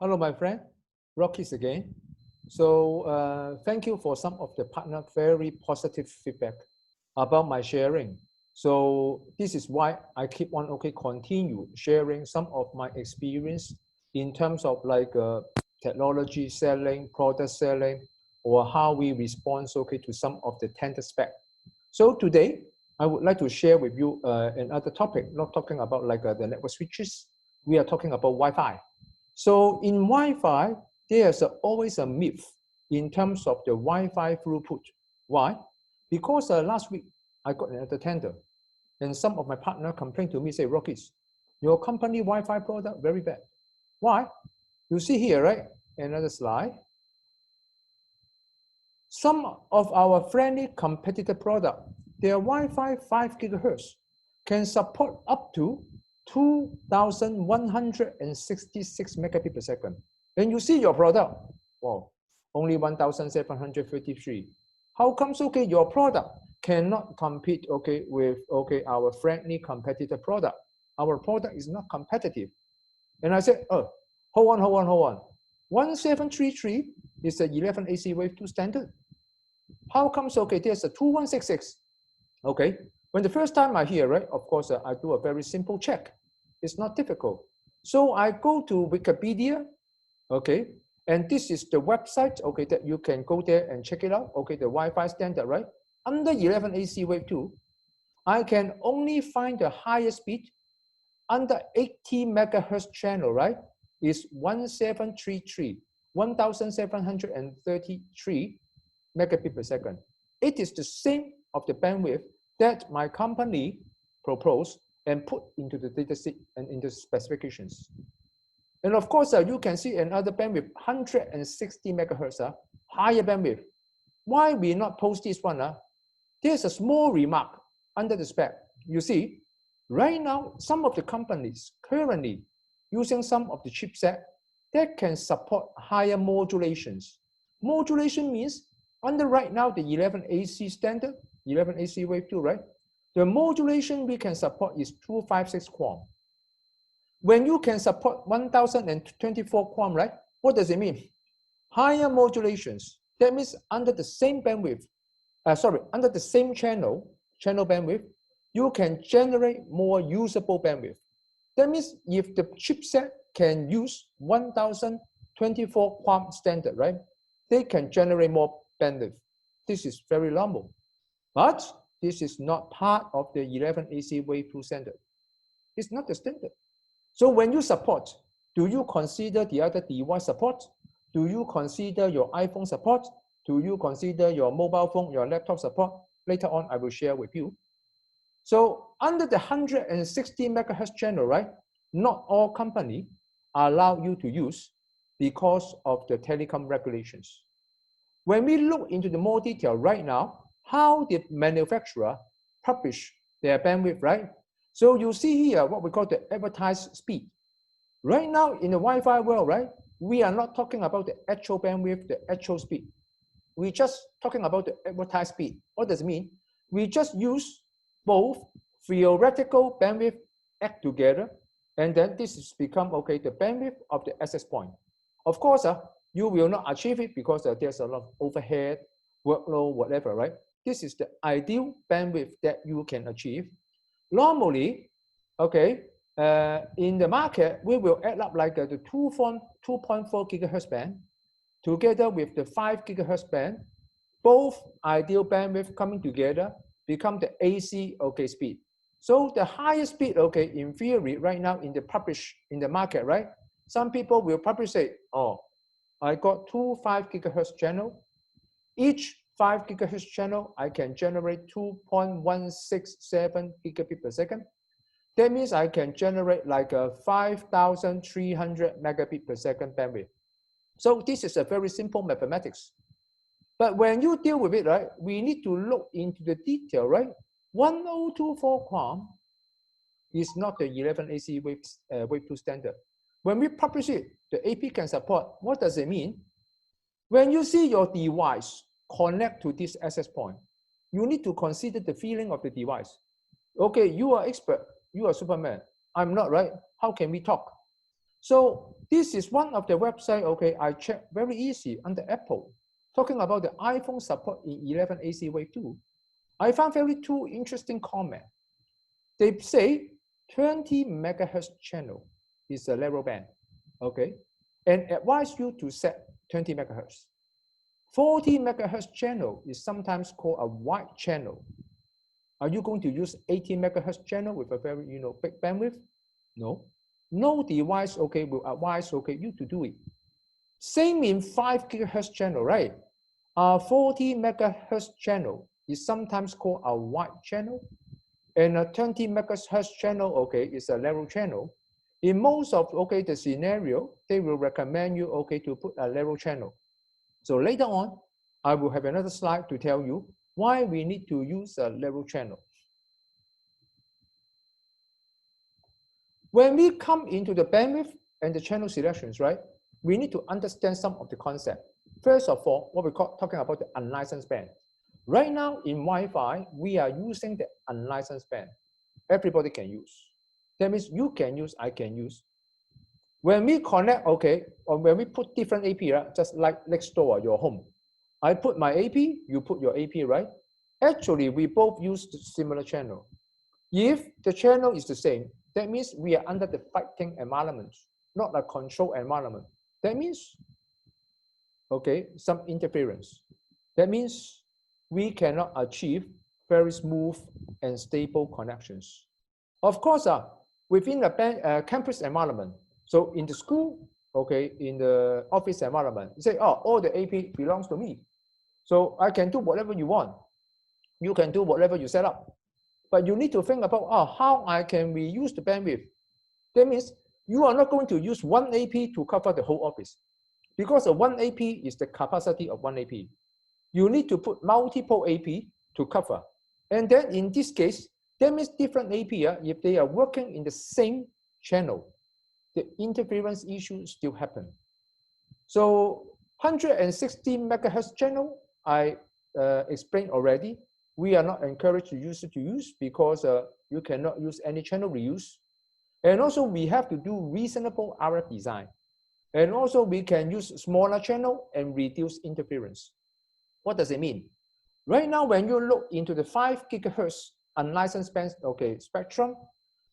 Hello, my friend. Rockies again. So thank you for some of the partner very positive feedback about my sharing. So this is why I keep on continue sharing some of my experience in terms of like technology selling, product selling, or how we respond to some of the tender spec. So today I would like to share with you another topic, not talking about like the network switches. We are talking about Wi-Fi. So in Wi-Fi, there's always a myth in terms of the Wi-Fi throughput. Why? Because last week I got another tender, and some of my partner complained to me, say, Rockies, your company Wi-Fi product very bad. Why? You see here, right? Another slide. Some of our friendly competitor product, their Wi-Fi 5 gigahertz can support up to 2,166 megabit per second. And you see your product, wow, only 1,753. How comes your product cannot compete with our friendly competitor product? Our product is not competitive. And I said, oh, hold on. 1733 is the 11 AC Wave 2 standard. How comes there's a 2166? Okay, when the first time I hear, right, of course, I do a very simple check. It's not difficult. So I go to Wikipedia, okay, and this is the website, okay, that you can go there and check it out, okay, the Wi-Fi standard, right? Under 11 AC Wave 2, I can only find the highest speed under 80 megahertz channel, right, is 1733 megabit per second. It is the same of the bandwidth that my company proposed and put into the dataset and into the specifications. And of course, you can see another bandwidth, 160 megahertz, higher bandwidth. Why we not post this one? There's a small remark under the spec. You see, right now, some of the companies currently using some of the chipset that can support higher modulations. Modulation means under right now the 11 AC standard, 11 AC Wave 2, right? The modulation we can support is 256 QAM. When you can support 1024 QAM, right? What does it mean? Higher modulations. That means under the same bandwidth, under the same channel bandwidth, you can generate more usable bandwidth. That means if the chipset can use 1024 QAM standard, right? They can generate more bandwidth. This is very normal. But this is not part of the 11 AC Wave 2 standard. It's not the standard. So when you support, do you consider the other device support? Do you consider your iPhone support? Do you consider your mobile phone, your laptop support? Later on, I will share with you. So under the 160 megahertz channel, right? Not all companies allow you to use because of the telecom regulations. When we look into the more detail right now, how the manufacturer publish their bandwidth, right? So you see here what we call the advertised speed. Right now in the Wi-Fi world, right? We are not talking about the actual bandwidth, the actual speed. We're just talking about the advertised speed. What does it mean? We just use both theoretical bandwidth add together, and then this has become the bandwidth of the access point. Of course, you will not achieve it because there's a lot of overhead, workload, whatever, right? This is the ideal bandwidth that you can achieve. Normally, in the market, we will add up like the 2.4 gigahertz band together with the 5 gigahertz band. Both ideal bandwidth coming together become the AC speed. So the highest speed, in theory, right now in the market, right? Some people will probably say, oh, I got 2 5 gigahertz channel. Each 5 gigahertz channel, I can generate 2.167 gigabit per second. That means I can generate like a 5,300 megabit per second bandwidth. So this is a very simple mathematics. But when you deal with it, right, we need to look into the detail, right? 1024 QAM is not the 11 AC Wave 2 standard. When we publish it, the AP can support. What does it mean? When you see your device connect to this access point, you need to consider the feeling of the device. Okay, you are expert, you are Superman. I'm not, right? How can we talk? So this is one of the website, okay, I checked very easy under Apple, talking about the iPhone support in 11 AC Wave 2. I found two interesting comment. They say 20 megahertz channel is a narrow band, okay, and advise you to set 20 megahertz. 40 megahertz channel is sometimes called a wide channel. Are you going to use 80 megahertz channel with a very big bandwidth? No. No device, okay, will advise, okay, you to do it. Same in 5 gigahertz channel, right? 40 megahertz channel is sometimes called a wide channel, and a 20 megahertz channel, okay, is a narrow channel. In most of, okay, the scenario, they will recommend you, okay, to put a narrow channel. So later on, I will have another slide to tell you why we need to use a narrow channel. When we come into the bandwidth and the channel selections, right, we need to understand some of the concept. First of all, what we call talking about the unlicensed band. Right now in Wi-Fi, we are using the unlicensed band. Everybody can use. That means you can use, I can use. When we connect, okay, or when we put different AP, right, just like next door, your home. I put my AP, you put your AP, right? Actually, we both use the similar channel. If the channel is the same, that means we are under the fighting environment, not a control environment. That means, okay, some interference. That means we cannot achieve very smooth and stable connections. Of course, within the campus environment, so in the school, okay, in the office environment, you say, oh, all the AP belongs to me. So I can do whatever you want. You can do whatever you set up. But you need to think about, how I can reuse the bandwidth. That means you are not going to use one AP to cover the whole office, because the one AP is the capacity of one AP. You need to put multiple AP to cover. And then in this case, that means different AP, if they are working in the same channel, the interference issues still happen. So 160 megahertz channel, I explained already. We are not encouraged to use because you cannot use any channel reuse. And also we have to do reasonable RF design. And also we can use smaller channel and reduce interference. What does it mean? Right now, when you look into the 5 gigahertz unlicensed band, okay, spectrum,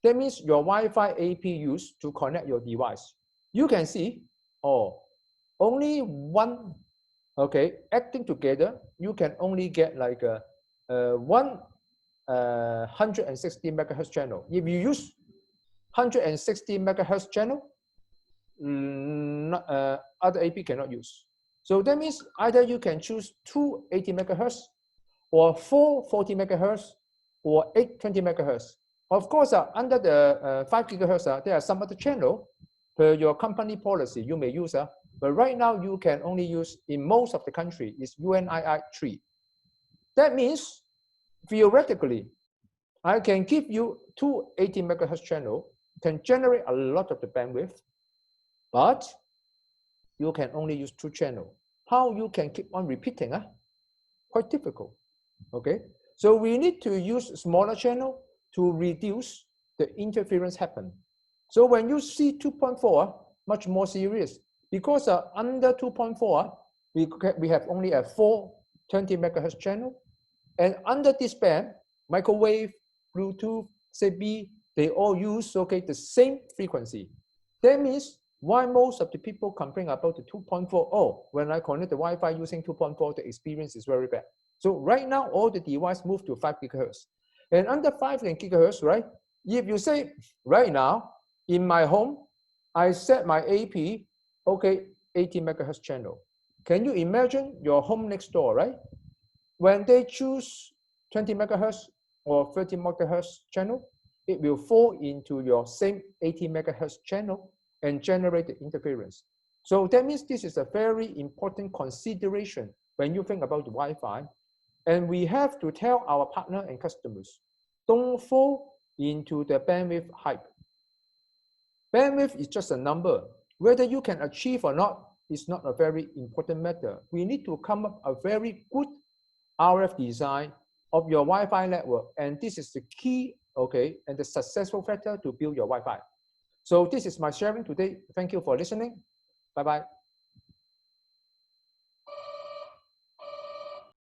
that means your Wi-Fi AP used to connect your device. You can see, only one, okay, acting together, you can only get like a 160 megahertz channel. If you use 160 megahertz channel, other AP cannot use. So that means either you can choose 2 80 megahertz or 4 40 megahertz or 8 20 megahertz. Of course, under the 5 gigahertz, there are some other channel per your company policy you may use. But right now you can only use, in most of the country, is UNII 3. That means theoretically, I can give you 2 80 megahertz channel, can generate a lot of the bandwidth, but you can only use 2 channel. How you can keep on repeating? Quite difficult. Okay, so we need to use smaller channel to reduce the interference happen. So when you see 2.4, much more serious, because under 2.4, we have only a 420 megahertz channel, and under this band, microwave, Bluetooth, CB, they all use, okay, the same frequency. That means why most of the people complain about the 2.4, when I connect the Wi-Fi using 2.4, the experience is very bad. So right now, all the devices move to 5 gigahertz. And under 5 gigahertz, right? If you say, right now, in my home, I set my AP, okay, 80 megahertz channel. Can you imagine your home next door, right? When they choose 20 megahertz or 30 megahertz channel, it will fall into your same 80 megahertz channel and generate the interference. So that means this is a very important consideration when you think about the Wi-Fi. And we have to tell our partner and customers, don't fall into the bandwidth hype. Bandwidth is just a number. Whether you can achieve or not is not a very important matter. We need to come up a very good RF design of your Wi-Fi network. And this is the key, okay, and the successful factor to build your Wi-Fi. So this is my sharing today. Thank you for listening. Bye-bye.